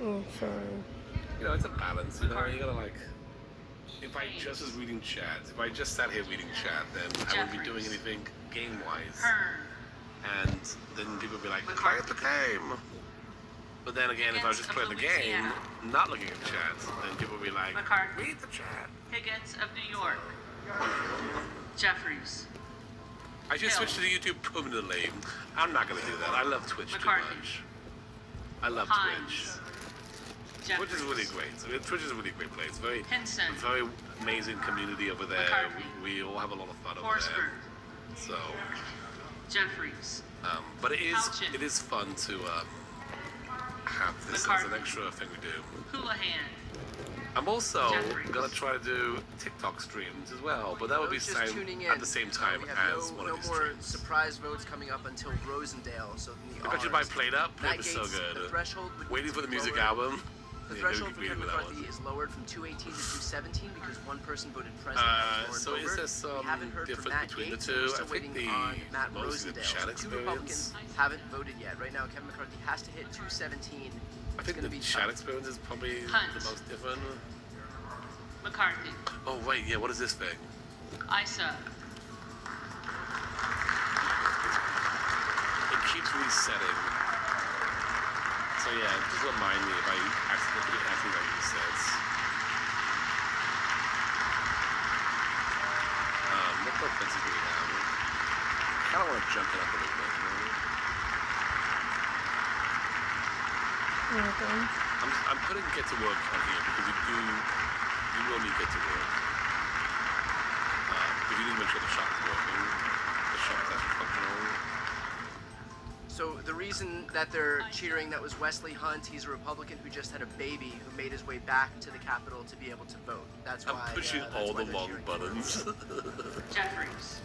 Oh, sorry. You know, it's a balance, you know, you gotta like... If I just was reading chat, if I just sat here reading chat, then I wouldn't be doing anything game-wise. And then people would be like, play the game! But then again, if I was just playing the game, not looking at chat, then people would be like, read the chat! Higgins of New York. Jeffries. I should switch to YouTube permanently. I'm not gonna do that. I love Twitch too much. I love Twitch. Twitch is really great. I mean, Twitch is a really great place. Very amazing community over there. We all have a lot of fun over there. So, Jeffries. but it is fun to have this as an extra thing we do. Houlihan. I'm also gonna try to do TikTok streams as well, but that would be at the same time as one of these streams. No more surprise votes coming up until Rosendale, so the I bet you buy Played Up, it was so good. The threshold Waiting for the music album. The threshold for Kevin McCarthy is lowered from 218 to 217 because one person voted president. So is there some difference between the two? I think mostly the chat experience. Two Republicans haven't voted yet. Right now, Kevin McCarthy has to hit 217. I think the chat experience is probably the most different. McCarthy. Oh wait, yeah, what is this thing? Isa. It keeps resetting. So yeah, just remind me if I accidentally resets. What offenses do we have? I kind of want to jump it up a little bit, you know? I'm putting get to work on here because you will need get to work. But you need to make sure the shop is working. The shop is actually functional. So the reason that they're cheering that was Wesley Hunt. He's a Republican who just had a baby who made his way back to the Capitol to be able to vote. That's why I'm pushing all the wrong buttons. Jeffries.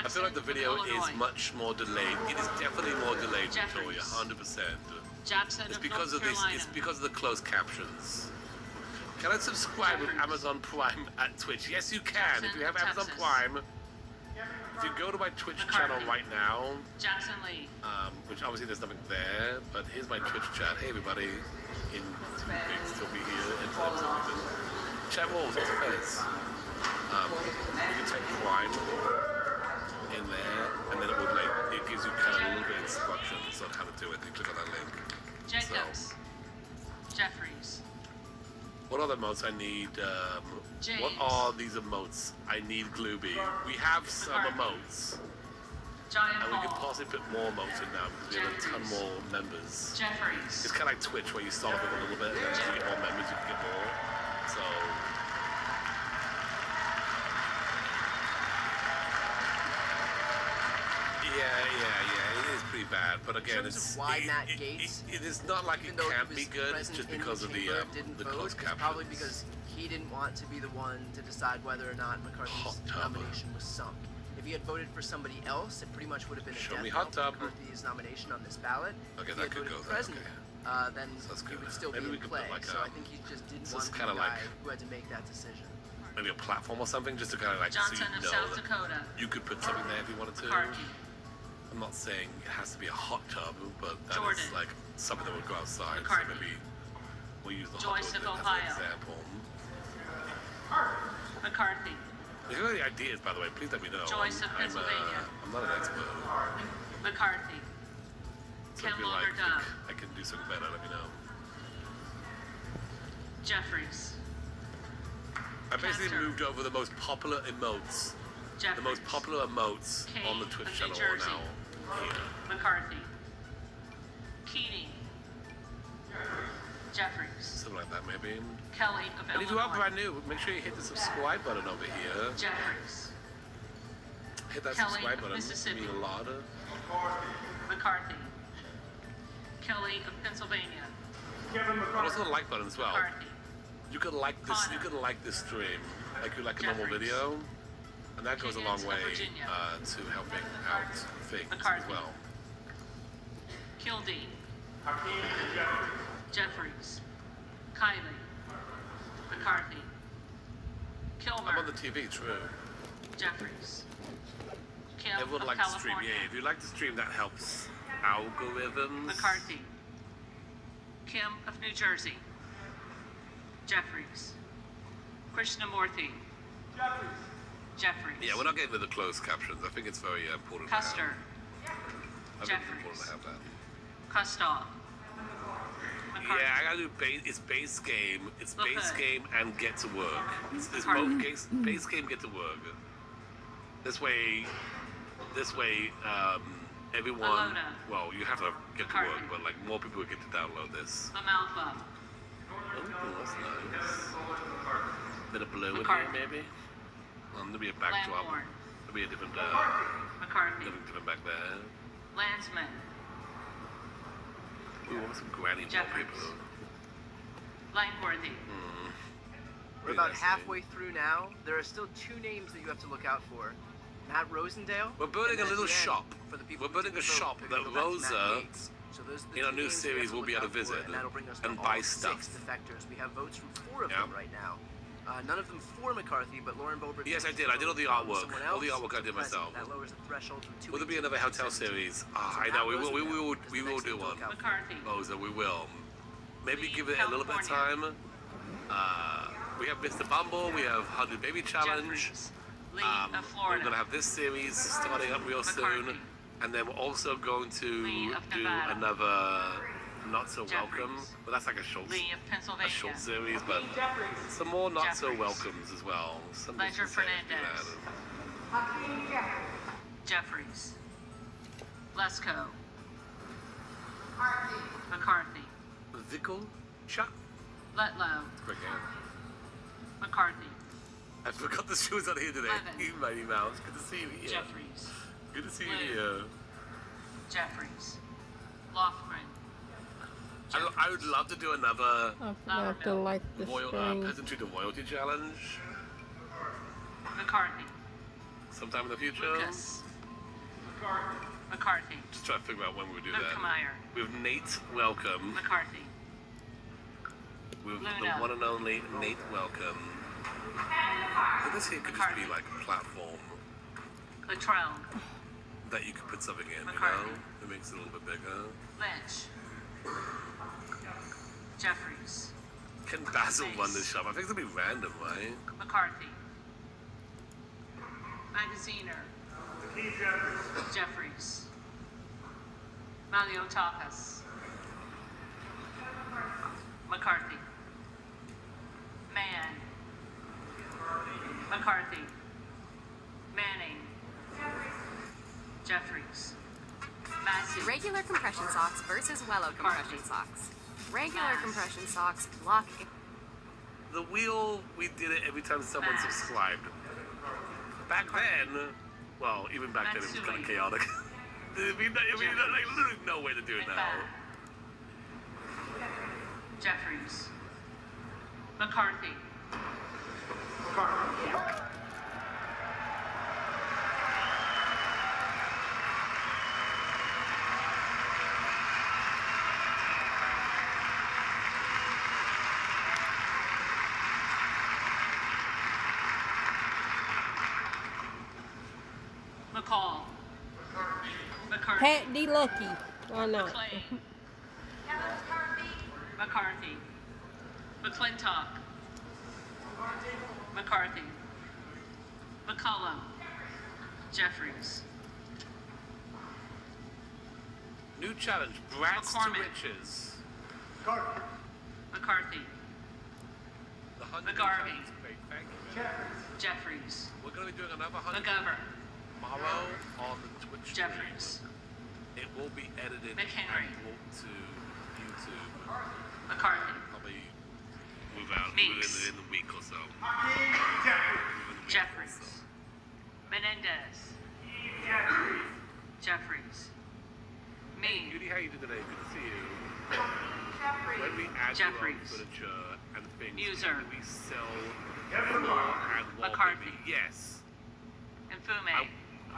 I feel like the video is much more delayed. It is definitely more delayed, Victoria, 100%. It's because of this. It's because of the closed captions. Can I subscribe with Amazon Prime at Twitch? Yes, you can. If you have Amazon Prime, if you go to my Twitch channel right now, which obviously there's nothing there, but here's my Twitch chat. Hey everybody, in 2 weeks he'll be here in chat rolls. It's Fez. You can type Prime in there, and then it gives you kind of a little bit of instructions on how to do it. You click on that link. Jacobs. Jeffries. What other emotes I need? What are these emotes? I need Glooby. We have some emotes. And we could possibly put more emotes in now because we have a ton more members. Jeffries. It's kind of like Twitch where you start off with a little bit and then as you get more members you can get more. So... Yeah, it is pretty bad, but again, it is not like it can't be good, it's just because of the closed captions. Probably because he didn't want to be the one to decide whether or not McCarthy's nomination was sunk. If he had voted for somebody else, it pretty much would have been a death knell for McCarthy's nomination on this ballot. Okay, if he had voted for president, then he would still be in play. So I think he just didn't want to be the guy who had to make that decision. Maybe a platform or something, just to kind of like Johnson so you know that you could put something there if you wanted to. McCarthy. I'm not saying it has to be a hot tub, but that is like something that would go outside. McCarthy. So maybe we'll use the Joyce hot tub of as an example. McCarthy. If you have any ideas, by the way, please let me know. Joyce of Pennsylvania. I'm not an expert. McCarthy. So if you like, I can do something better, let me know. Jeffries. I basically moved over the most popular emotes. Jeffries. The most popular emotes on the Twitch channel are now here. McCarthy. Keating. Jeffries. Something like that, maybe. Kelly of Illinois. And if you are brand new, make sure you hit the subscribe button over here. Jeffries. Hit that Kelly subscribe of button. Mississippi. It means a lot. McCarthy. Kelly of Pennsylvania. But also the like button as well. McCarthy. You could like this. Connor. You could like this stream, like you like a normal video, and that goes a long way to helping out things McCarthy. as well. Kildee. Jeffries. Kylie. McCarthy. Kilmer. I'm on the TV, true. Jeffries. Kim Everyone of likes California. to stream. Yeah, if you like to stream, that helps algorithms. McCarthy. Kim of New Jersey. Jeffries. Krishnamurthy. Jeffries. Yeah, we're not getting to the closed captions. I think it's very important. Custer. I think it's important to have that. Kustoff. Yeah, I gotta do base. It's base game. It's base game and get to work. It's both base game, get to work. This way, everyone. Alona. Well, you have to get to work, but like more people get to download this. Amalfa. Oh, that's nice. Bit of blue in here, maybe. There'll be a backdrop. Lamborn. There'll be a different, McCarthy. different back there. Landsman. Ooh, I want some granny wallpaper. Langworthy. We're about halfway through now. There are still 2 names that you have to look out for. Matt Rosendale. We're building a little shop. For the people We're building a shop that Rosa, in our new series, will be able to visit and buy stuff. 6 defectors. We have votes from 4 of them right now. None of them for McCarthy, but Lauren Boebert. Yes, I did. I did all the artwork. All the artwork I did myself. That lowers the threshold from 2. Will there be another hotel series? I know. We will do one. McCarthy. Rosa, we will. Maybe give it a little bit of time. We have Mr. Bumble. We have 100 Baby Challenge. We're going to have this series starting up real soon. And then we're also going to do another Not So Welcome. But that's like a short series. But some more Not So Welcomes as well. Ledger Fernandez. Jeffries. Lesko. McCarthy. Vickle? Chuck? Letlow. Quick hand. McCarthy. I forgot the shoes on here today. You mighty mouse. Good to see you here. Jeffries. Good to see you here. Jeffries. Lofgren. I would love to do another I forgot to like the string. Peasantry to Royalty Challenge. McCarthy. Sometime in the future. Lucas. McCarthy. Just try to figure out when we would do that. Meyer. We have Nate Welcome. McCarthy. We have the one and only Nate Welcome. But this here could just be like a platform Luttrell. that you could put something in, McCarthy. you know? It makes it a little bit bigger. Lynch. Jeffries. Can Basil run this shop? I think it's gonna be random, right? McCarthy. Magaziner. Jeffries. Maliotakis. McCarthy. Mann. McCarthy. Manning. Jeffries. Massey. Regular compression socks versus Wello compression socks. Regular compression socks lock. The wheel, we did it every time someone subscribed. Back then, well, even back then it was kind of chaotic. Like literally no way to do it now. Jeffries. McCarthy. McCall. McCarthy. Pat D. Lucky. Why not? McLean. McCarthy. McClintock. McCarthy. McCullum. Jeffries. New challenge, Brats to McCormick. Riches. McCarthy. The 100 McGarvey. challenge. Great, thank you. Jeffries. We're going to be doing another 100 McGovern. tomorrow on the Twitch stream. Jeffries. It will be edited McHenry. and brought to YouTube. McCarthy. Probably move out Meeks. in a week or so. Jeffries. Menendez. Jeffries. Me. Judy, how you doing today? Good to see you. When we add your own Jeffries. furniture and things, Muser. can we sell floor and McCarthy. wallpaper? Yes. Infume.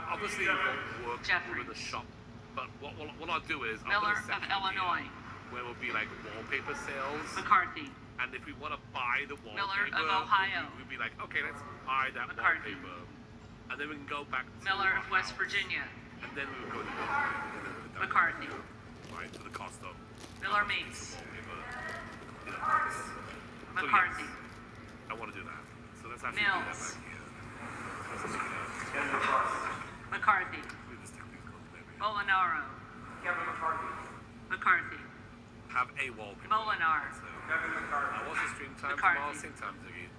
Obviously, it won't work Jeffries. within the shop, but what I'll do is Miller I'll put a of section Illinois. here where will be like wallpaper sales. McCarthy. And if we want to buy the wallpaper, Miller of Ohio. we'd be like, okay, let's buy that McCarthy. wallpaper. And then we can go back to Miller our of West house. Virginia. And then we would go to the McCarthy. Right, for the cost of Miller Meats. wallpaper. McCarthy. I want to do that. So let's actually Mills. do that back here. Let's just do that. McCarthy. We just take these ones, maybe. Molinaro. McCarthy. Have a wallpaper. Molinar. So, what's the stream time McCarthy. tomorrow? Same time, Ziggy.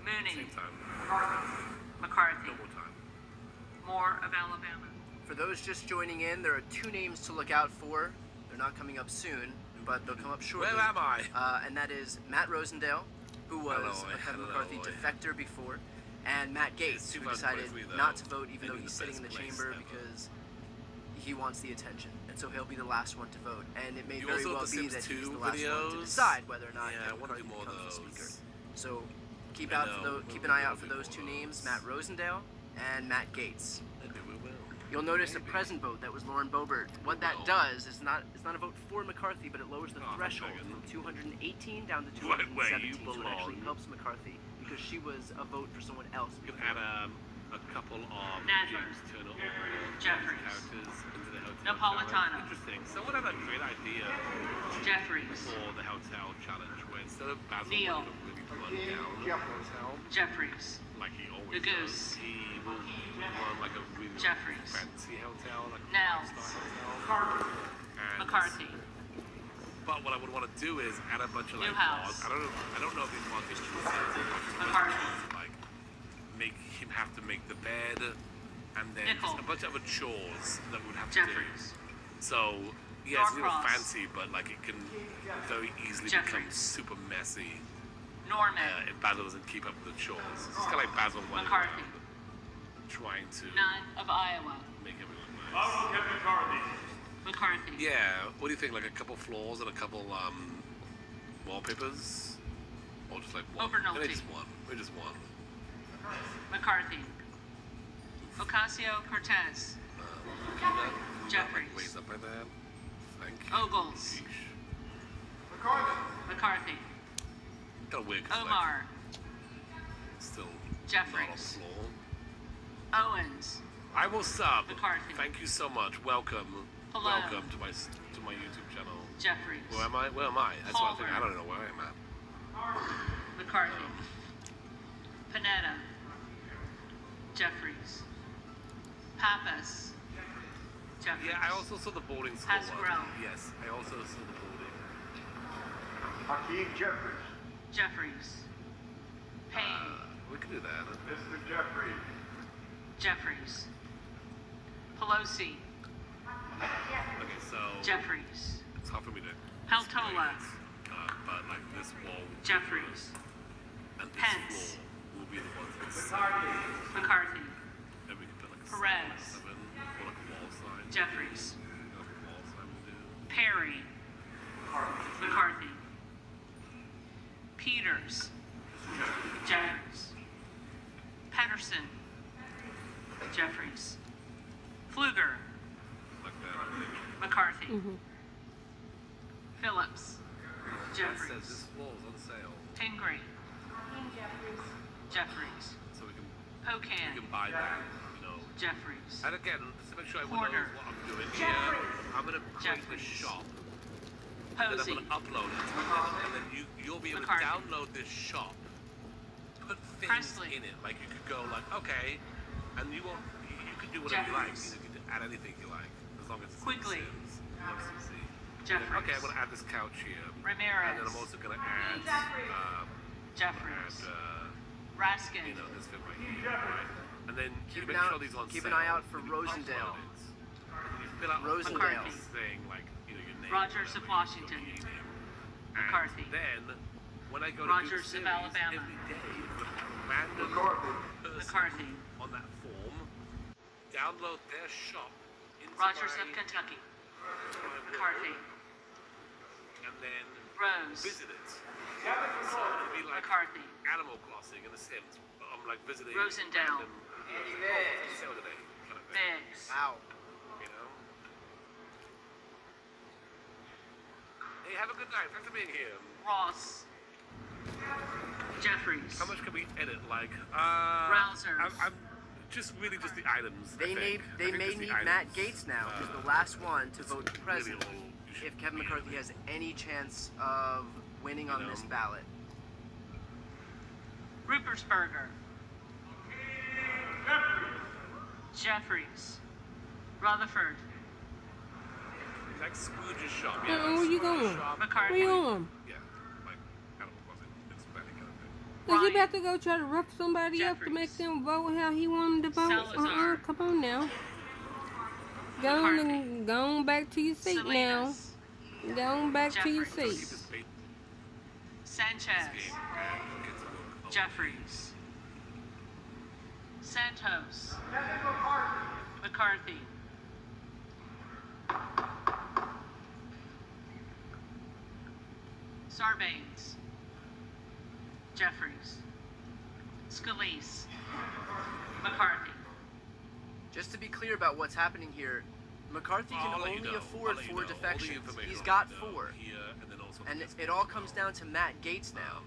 Mooney. Same time. McCarthy. No more time. Moore of Alabama. For those just joining in, there are 2 names to look out for. They're not coming up soon, but they'll come up shortly. Where am I? And that is Matt Rosendale, who was a Kevin McCarthy defector before, and Matt Gates, who decided not to vote even though he's sitting in the chamber because he wants the attention. And so he'll be the last one to vote. And it may very well be that he's the last one to decide whether or not Kevin McCarthy becomes the speaker. So keep an eye out for those 2 names, Matt Rosendale and Matt Gates. You'll notice a present vote that was Lauren Boebert. What that does is it's not a vote for McCarthy, but it lowers the threshold from 218 down to 217. So it actually helps McCarthy because she was a vote for someone else. You can add a couple of James Turner Jeffries. characters into the hotel. Napolitano. Interesting. Someone had a great idea Jeffries. for the hotel challenge where instead of Basil Neil. really run down the hotel Jeffries. like he always The Goose. does, he will run like a really Jeffries. fancy hotel, like a Nels. five-star hotel. And McCarthy. But what I would want to do is add a bunch of like Newhouse. laws. I don't know if these laws are McCarthy. like make him have to make the bed and then Nickel. just a bunch of other chores that would have Jeffries. to do. So yeah, it's a little Norcross. fancy, but like it can very easily become Jeffries. super messy Norman. if Basil doesn't keep up with the chores. It's kind of like Basil running McCarthy. around trying to Nunn of Iowa. make everyone nice. McCarthy. Yeah, what do you think? Like a couple floors and a couple wallpapers, or just like one? Overnolty. Maybe just one. Maybe just one. McCarthy. Ocasio-Cortez. Jeffries. Like raised up by that. Thank you. Ogles. Sheesh. McCarthy. Kind of weird. 'Cause, Omar. Like, still Jeffries. not on floor. Owens. I will sub. McCarthy. Thank you so much. Welcome. Hello. Welcome to my YouTube channel. Jeffries. Where am I? Where am I? That's what I'm thinking. I Palmer. don't know where I am at. McCarthy. Panetta. Jeffries. Pappas. Jeffries. Yeah, I also saw the boarding school one. Pasquarello. Yes, I also saw the boarding. Hakeem Jeffries. Jeffries. Payne. We could do that. Mr. Jeffries. Jeffries. Pelosi. Okay, so Jeffries. it's hard for me to Peltola. but like this wall Jeffries. and this Pence. floor will be the ones that McCarthy. and we can put like a Perez. 7 or like a wall sign. Jeffries. Like a wall sign we do. Perry. McCarthy. Peters. Jeffries. Pedersen. Jeffries. Pfluger. Like that, I think. McCarthy. Phillips. That says Jeffries. this floor is on sale. Pingree. Jeffries. So we can Pocan. buy that, you know. Jeffries. And again, just to make sure everyone Corner. knows what I'm doing here, I'm gonna create the Jeffries. shop. Then I'm Posey. gonna upload it, and then you'll be able McCarthy. to download this shop, put things Presley. in it. Like you could go like, okay, and you could do whatever you like. Jeffries. You could add anything you like, as long as it's Quigley. Sims. LCC. Jeffries. Okay, I'm gonna add this couch here, Ramirez. and then I'm also gonna add, Jeffries. you Raskin. know, this bit right here, right? And then you Keep make an sure eye- these on keep an sale, eye out for and you Rosendale. upload it. You fill out Rosendale. McCarthy. this thing like your name. Rogers of whatever, Washington. your name. McCarthy. And then when I go to Rogers do of series, Alabama. every day, put a random person McCarthy. on that form, download their shop into Rogers my of Kentucky. world, McCarthy. and then Rose. visit it. So it'll be like McCarthy. Animal Crossing in The Sims. I'm like visiting Rosendale. random sale today kind of thing. Biggs. Wow. You know? Hey, have a good night. Thanks for being here. Ross. Jeffries. How much can we edit? Like, Rousers. I'm just really just the items. They may need Matt Gates now, who's the last one to vote president. If Kevin McCarthy has any chance of winning on this ballot. Rupersberger. Jeffries. Rutherford. Like Scrooge's shop. Where you going? McCarthy. Where you going? Yeah, like Animal Crossing. It's better kind of thing. Is he Ryan. about to go try to rough somebody up to Jeffries. make them vote how he wanted to vote? Salazar. Come on now. Go on McCarthy. and go on back to your seat now. Salinas. Go on back to your Jeffries. Keep seat. this bait Sanchez. game and get to work. Oh, Jeffries. Santos. McCarthy. Sarbanes. Jeffries. Scalise. McCarthy. Just to be clear about what's happening here, McCarthy can I'll let you only know. afford I'll let you 4 know. All the defections. information He's I'll got let you know 4. Here, and then also And this it all comes down to Matt Gates now,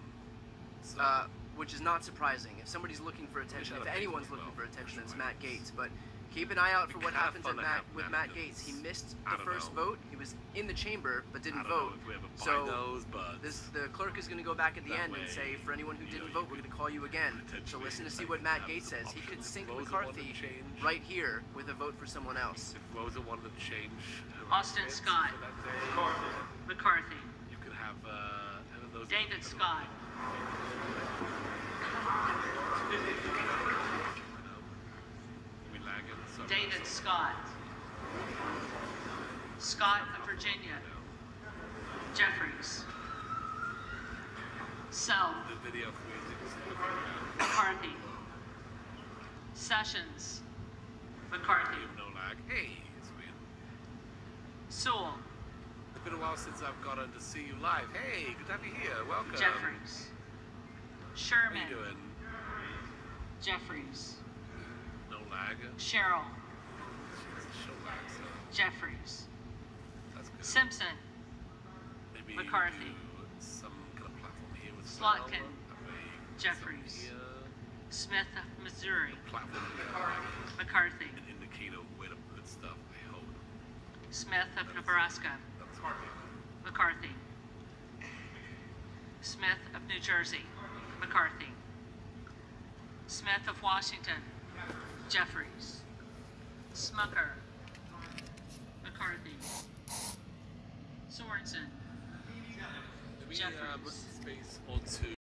so, which is not surprising. If somebody's looking for attention, if anyone's looking for attention, it's Matt Gates. But keep an eye out for what happens with Matt Gates. He missed the first vote. He was in the chamber but didn't vote. So the clerk is going to go back at the end and say, for anyone who didn't vote, we're going to call you again. So listen to see what Matt Gates says. He could sink McCarthy right here with a vote for someone else. If Rosa wanted to change her Austin outfit Scott. for that day, McCarthy. you could have those David Scott. We lagging, sorry. David Scott. Scott of Virginia. Jeffries. Self. The video for music is McCarthy. Sessions. McCarthy. no lag. Hey, it's weird. Sewell. It's been a while since I've gotten to see you live. Hey, good to have you here. Welcome. Jeffries. How Sherman. you doing? Jeffries. No lag. Cheryl. It's a show lag, so Jeffries. that's good. Simpson. Maybe McCarthy. do some kind of platform here with Slotkin. Jeffries. Jeffries. Smith of Missouri. Platform here. McCarthy. An indicator of where to put stuff, I hope. Smith of Nebraska. That's McCarthy. Smith of New Jersey. McCarthy. Smith of Washington. Jeffries. Smucker. McCarthy. Sorensen. Maybe Jeffries. space or two.